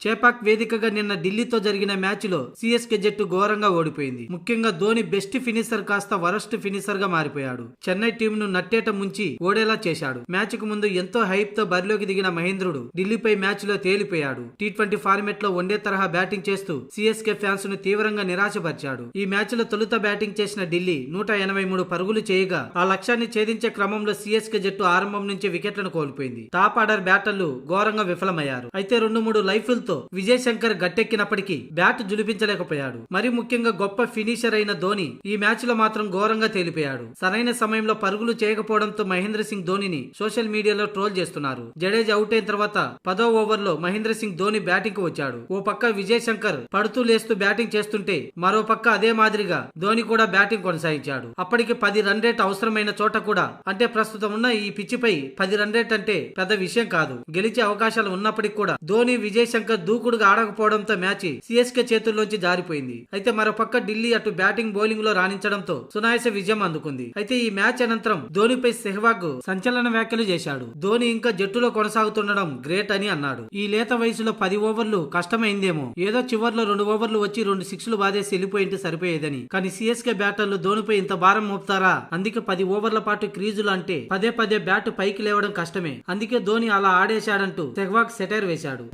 చేపాక్ వేదికగా నిన్న ఢిల్లీతో జరిగిన మ్యాచ్లో సిఎస్కే జట్టు ఘోరంగా ఓడిపోయింది. ముఖ్యంగా ధోని బెస్ట్ ఫినిషర్ కాస్త వరస్ట్ ఫినిషర్ గా మారిపోయాడు. చెన్నై టీంను నట్టేట ముంచి ఓడేలా చేశాడు. మ్యాచ్ కు ముందు ఎంతో హైప్ తో బరిలోకి దిగిన మహేంద్రుడు ఢిల్లీపై మ్యాచ్ లో తేలిపోయాడు. టీ20 ఫార్మెట్ లో వన్డే తరహా బ్యాటింగ్ చేస్తూ సిఎస్కే ఫ్యాన్స్ ను తీవ్రంగా నిరాశపరిచాడు. ఈ మ్యాచ్ లో తొలుత బ్యాటింగ్ చేసిన ఢిల్లీ 183 పరుగులు చేయగా ఆ లక్ష్యాన్ని ఛేదించే క్రమంలో సిఎస్కే జట్టు ఆరంభం నుంచి వికెట్లను కోల్పోయింది. టాప్ ఆర్డర్ బ్యాటర్లు ఘోరంగా విఫలమయ్యారు. అయితే 2-3 లైఫ్లతో విజయ్ శంకర్ గట్టెక్కినప్పటికీ బ్యాట్ జులిపించలేకపోయాడు. మరి ముఖ్యంగా గొప్ప ఫినిషర్ అయిన ధోని ఈ మ్యాచ్ లో మాత్రం ఘోరంగా తేలిపోయాడు. సరైన సమయంలో పరుగులు చేయకపోవడంతో మహేంద్ర సింగ్ ధోనిని సోషల్ మీడియాలో ట్రోల్ చేస్తున్నారు. జడేజా అవుట్ అయిన తర్వాత 10వ ఓవర్లో మహేంద్ర సింగ్ ధోని బ్యాటింగ్ కు వచ్చాడు. ఓ పక్క విజయ్ శంకర్ పడుతూ లేస్తూ బ్యాటింగ్ చేస్తుంటే మరో పక్క అదే మాదిరిగా ధోని కూడా బ్యాటింగ్ కొనసాగించాడు. అప్పటికి 10 రన్ రేట్ అవసరమైన చోట కూడా, అంటే ప్రస్తుతం ఉన్న ఈ పిచ్చిపై 10 రన్ రేట్ అంటే పెద్ద విషయం కాదు. గెలిచే అవకాశాలు ఉన్నప్పటికీ కూడా ధోని విజయ్ శంకర్ దూకుడుగా ఆడకపోవడంతో మ్యాచ్ సిఎస్కే చేతుల్లోంచి జారిపోయింది. అయితే మరోపక్క ఢిల్లీ అటు బ్యాటింగ్ బౌలింగ్ లో రాణించడంతో సునాయాస విజయం అందుకుంది. అయితే ఈ మ్యాచ్ అనంతరం ధోనిపై సెహ్వాగ్ సంచలన వ్యాఖ్యలు చేశాడు. ధోని ఇంకా జట్టులో కొనసాగుతుండడం గ్రేట్ అని అన్నాడు. ఈ లేత వయసులో 10 ఓవర్లు కష్టమైందేమో, ఏదో చివర్లో 2 ఓవర్లు వచ్చి 2 సిక్స్లు బాధేసి వెళ్ళిపోయింటే సరిపోయేదని. కానీ సిఎస్కే బ్యాటర్లు ధోనిపై ఇంత భారం మోపుతారా? అందుకే 10 ఓవర్ల పాటు క్రీజులు అంటే పదే బ్యాట్ పైకి లేవడం కష్టమే. అందుకే ధోని అలా ఆడేశాడంటూ సెహ్వాగ్ సెటైర్ వేశాడు.